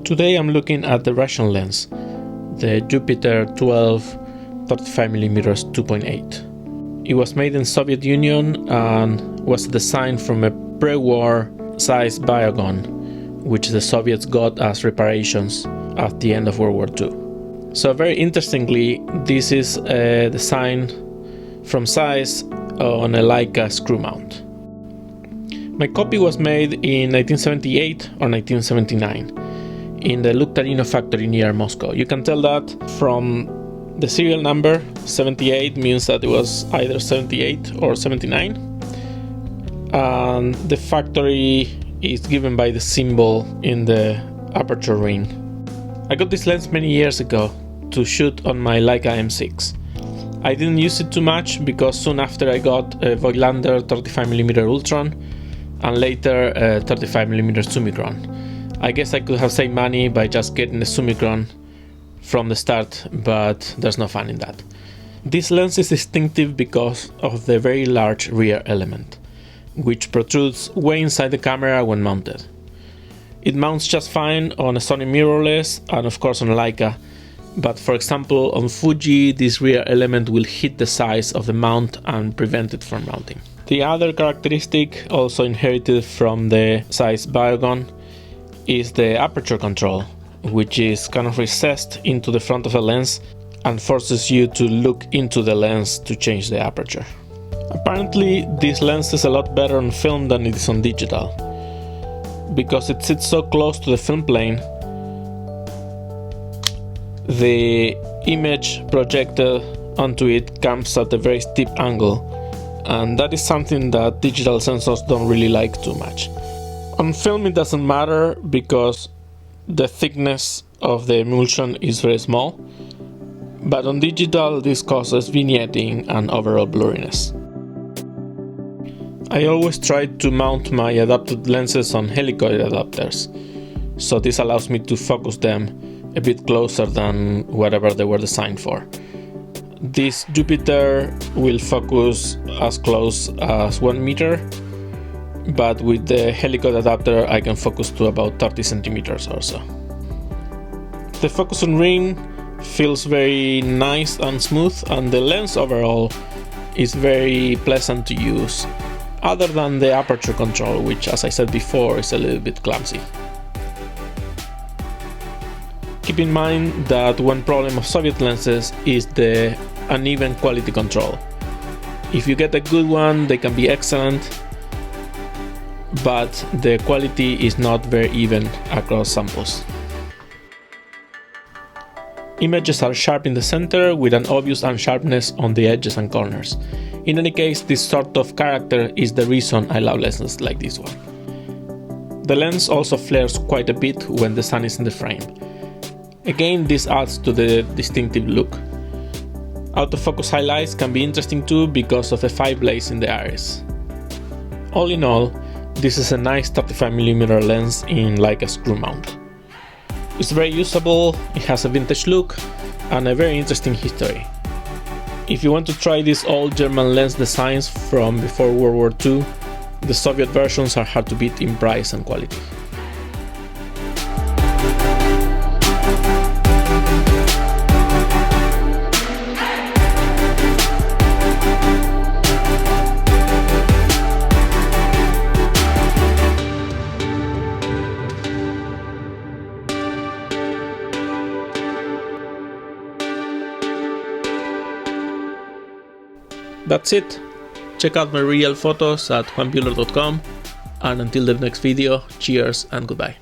Today I'm looking at the Russian lens, the Jupiter-12 35mm 2.8. It was made in Soviet Union and was designed from a pre-war Zeiss Biogon, which the Soviets got as reparations at the end of World War II. So very interestingly, this is a design from Zeiss on a Leica screw mount. My copy was made in 1978 or 1979 in the Luktarino factory near Moscow. You can tell that from the serial number. 78 means that it was either 78 or 79. And the factory is given by the symbol in the aperture ring. I got this lens many years ago to shoot on my Leica M6. I didn't use it too much because soon after I got a Voigtlander 35mm Ultron and later a 35mm Summicron. I guess I could have saved money by just getting the Summicron from the start, but there's no fun in that. This lens is distinctive because of the very large rear element, which protrudes way inside the camera when mounted. It mounts just fine on a Sony mirrorless and of course on a Leica, but for example on Fuji this rear element will hit the size of the mount and prevent it from mounting. The other characteristic, also inherited from the Zeiss Biogon, is the aperture control, which is kind of recessed into the front of the lens and forces you to look into the lens to change the aperture. Apparently this lens is a lot better on film than it is on digital. Because it sits so close to the film plane, the image projected onto it comes at a very steep angle, and that is something that digital sensors don't really like too much. On film it doesn't matter because the thickness of the emulsion is very small, but on digital this causes vignetting and overall blurriness. I always try to mount my adapted lenses on helicoid adapters, so this allows me to focus them a bit closer than whatever they were designed for. This Jupiter will focus as close as 1 meter, but with the helicoid adapter I can focus to about 30 centimeters or so. The focus on ring feels very nice and smooth, and the lens overall is very pleasant to use, other than the aperture control, which as I said before is a little bit clumsy. Keep in mind that one problem of Soviet lenses is the uneven quality control. If you get a good one, they can be excellent, but the quality is not very even across samples. Images are sharp in the center with an obvious unsharpness on the edges and corners. In any case, this sort of character is the reason I love lenses like this one. The lens also flares quite a bit when the sun is in the frame. Again, this adds to the distinctive look. Autofocus highlights can be interesting too because of the 5 blades in the iris. All in all, this is a nice 35mm lens in Leica screw mount. It's very usable, it has a vintage look and a very interesting history. If you want to try these old German lens designs from before World War II, the Soviet versions are hard to beat in price and quality. That's it. Check out my real photos at juanbuehler.com, and until the next video, cheers and goodbye.